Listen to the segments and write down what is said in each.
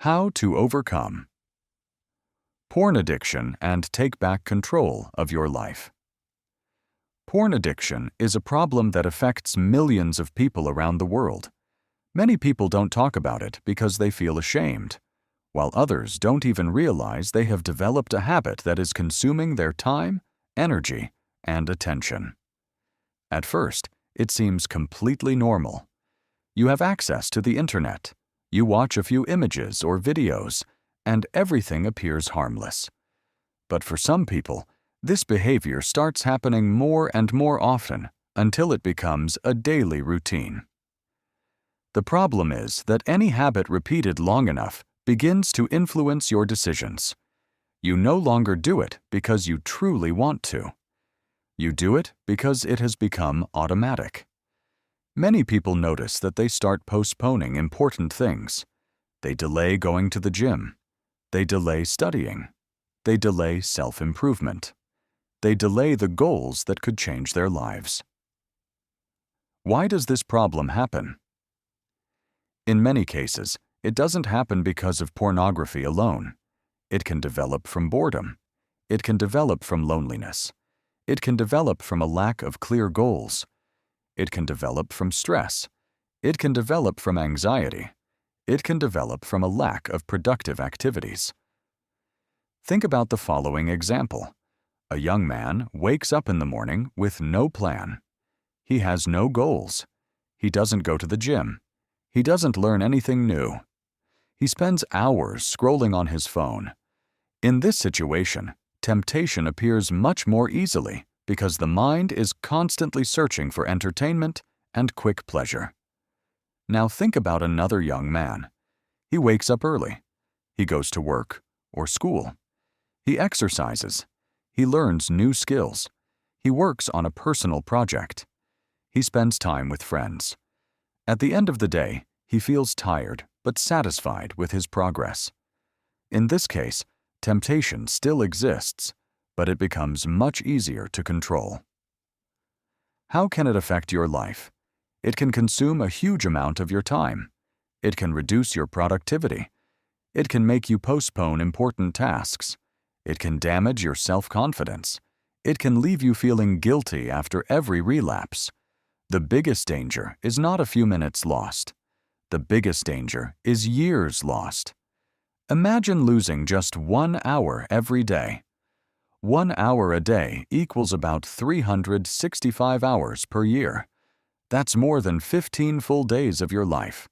How to overcome porn addiction and take back control of your life. Porn addiction is a problem that affects millions of people around the world. Many people don't talk about it because they feel ashamed, while others don't even realize they have developed a habit that is consuming their time, energy, and attention. At first, it seems completely normal. You have access to the internet. You watch a few images or videos, and everything appears harmless. But for some people, this behavior starts happening more and more often until it becomes a daily routine. The problem is that any habit repeated long enough begins to influence your decisions. You no longer do it because you truly want to. You do it because it has become automatic. Many people notice that they start postponing important things. They delay going to the gym. They delay studying. They delay self-improvement. They delay the goals that could change their lives. Why does this problem happen? In many cases, it doesn't happen because of pornography alone. It can develop from boredom. It can develop from loneliness. It can develop from a lack of clear goals. It can develop from stress. It can develop from anxiety. It can develop from a lack of productive activities. Think about the following example. A young man wakes up in the morning with no plan. He has no goals. He doesn't go to the gym. He doesn't learn anything new. He spends hours scrolling on his phone. In this situation, temptation appears much more easily because the mind is constantly searching for entertainment and quick pleasure. Now think about another young man. He wakes up early. He goes to work or school. He exercises. He learns new skills. He works on a personal project. He spends time with friends. At the end of the day, he feels tired but satisfied with his progress. In this case, temptation still exists, but it becomes much easier to control. How can it affect your life? It can consume a huge amount of your time. It can reduce your productivity. It can make you postpone important tasks. It can damage your self-confidence. It can leave you feeling guilty after every relapse. The biggest danger is not a few minutes lost. The biggest danger is years lost. Imagine losing just 1 hour every day. 1 hour a day equals about 365 hours per year. That's more than 15 full days of your life.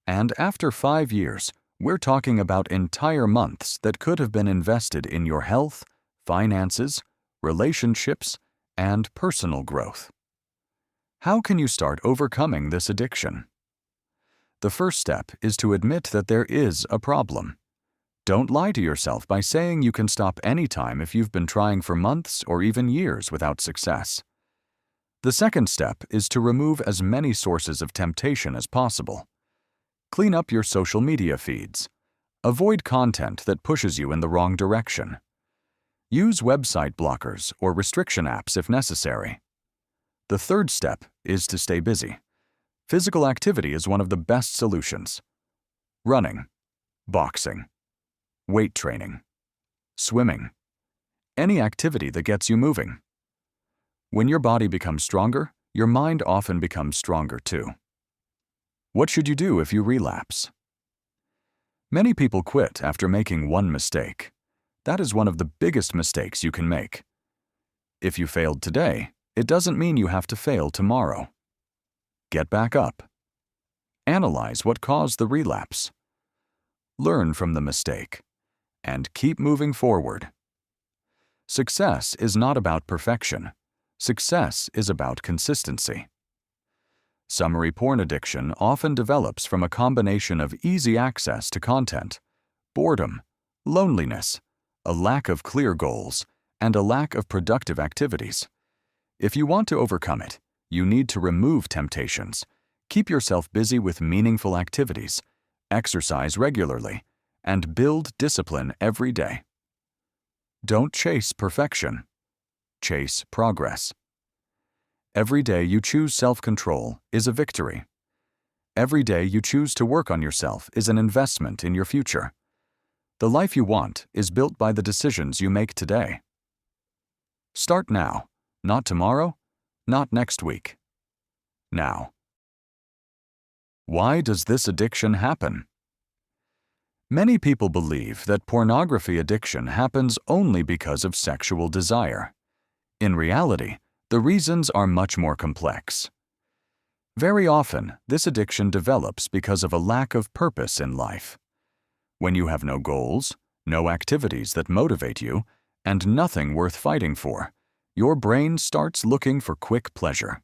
And after 5 years, we're talking about entire months that could have been invested in your health, finances, relationships, and personal growth. How can you start overcoming this addiction? The first step is to admit that there is a problem. Don't lie to yourself by saying you can stop anytime if you've been trying for months or even years without success. The second step is to remove as many sources of temptation as possible. Clean up your social media feeds. Avoid content that pushes you in the wrong direction. Use website blockers or restriction apps if necessary. The third step is to stay busy. Physical activity is one of the best solutions. Running, boxing, weight training, swimming, any activity that gets you moving. When your body becomes stronger, your mind often becomes stronger too. What should you do if you relapse? Many people quit after making one mistake. That is one of the biggest mistakes you can make. If you failed today, it doesn't mean you have to fail tomorrow. Get back up. Analyze what caused the relapse. Learn from the mistake. And keep moving forward. Success is not about perfection. Success is about consistency. Summary porn addiction often develops from a combination of easy access to content, boredom, loneliness, a lack of clear goals, and a lack of productive activities. If you want to overcome it, you need to remove temptations, keep yourself busy with meaningful activities, exercise regularly, and build discipline every day. Don't chase perfection. Chase progress. Every day you choose self-control is a victory. Every day you choose to work on yourself is an investment in your future. The life you want is built by the decisions you make today. Start now, not tomorrow, not next week. Now. Why does this addiction happen? Many people believe that pornography addiction happens only because of sexual desire. In reality, the reasons are much more complex. Very often, this addiction develops because of a lack of purpose in life. When you have no goals, no activities that motivate you, and nothing worth fighting for, your brain starts looking for quick pleasure.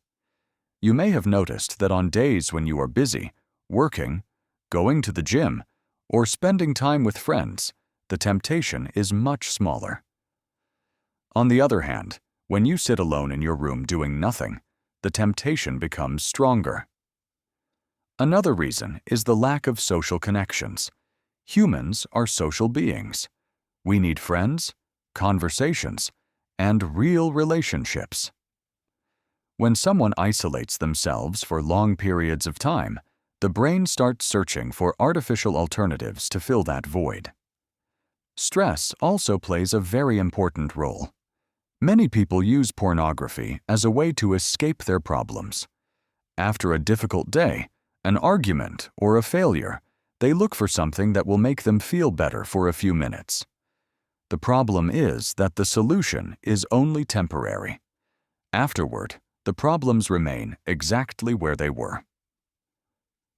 You may have noticed that on days when you are busy, working, going to the gym, or spending time with friends, the temptation is much smaller. On the other hand, when you sit alone in your room doing nothing, the temptation becomes stronger. Another reason is the lack of social connections. Humans are social beings. We need friends, conversations, and real relationships. When someone isolates themselves for long periods of time, the brain starts searching for artificial alternatives to fill that void. Stress also plays a very important role. Many people use pornography as a way to escape their problems. After a difficult day, an argument, or a failure, they look for something that will make them feel better for a few minutes. The problem is that the solution is only temporary. Afterward, the problems remain exactly where they were.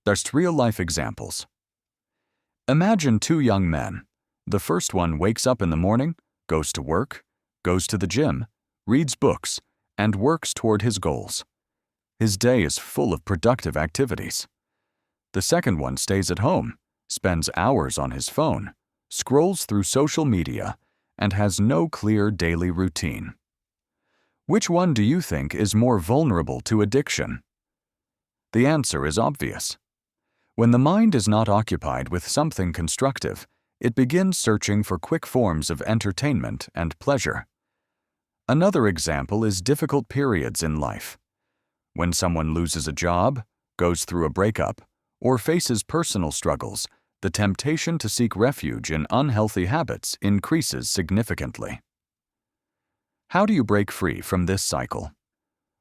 Just real-life examples. Imagine two young men. The first one wakes up in the morning, goes to work, goes to the gym, reads books, and works toward his goals. His day is full of productive activities. The second one stays at home, spends hours on his phone, scrolls through social media, and has no clear daily routine. Which one do you think is more vulnerable to addiction? The answer is obvious. When the mind is not occupied with something constructive, it begins searching for quick forms of entertainment and pleasure. Another example is difficult periods in life. When someone loses a job, goes through a breakup, or faces personal struggles, the temptation to seek refuge in unhealthy habits increases significantly. How do you break free from this cycle?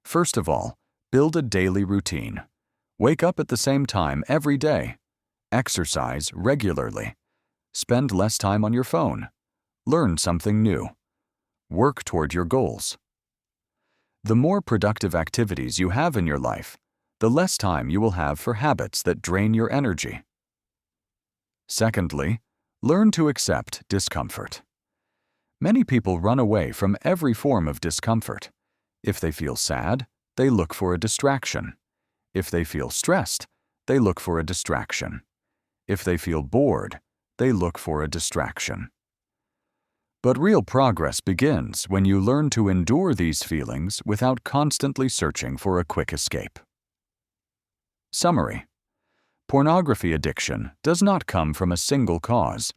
First of all, build a daily routine. Wake up at the same time every day. Exercise regularly. Spend less time on your phone. Learn something new. Work toward your goals. The more productive activities you have in your life, the less time you will have for habits that drain your energy. Secondly, learn to accept discomfort. Many people run away from every form of discomfort. If they feel sad, they look for a distraction. If they feel stressed, they look for a distraction. If they feel bored, they look for a distraction. But real progress begins when you learn to endure these feelings without constantly searching for a quick escape. Summary: pornography addiction does not come from a single cause.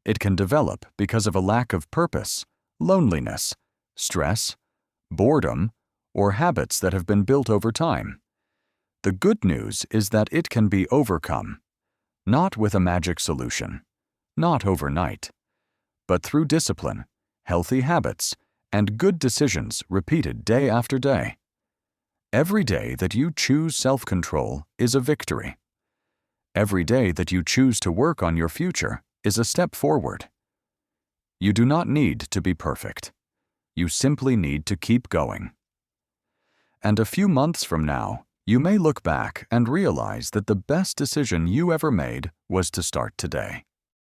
It can develop because of a lack of purpose, loneliness, stress, boredom, or habits that have been built over time. The good news is that it can be overcome, not with a magic solution, not overnight, but through discipline, healthy habits, and good decisions repeated day after day. Every day that you choose self-control is a victory. Every day that you choose to work on your future is a step forward. You do not need to be perfect. You simply need to keep going. And a few months from now, you may look back and realize that the best decision you ever made was to start today.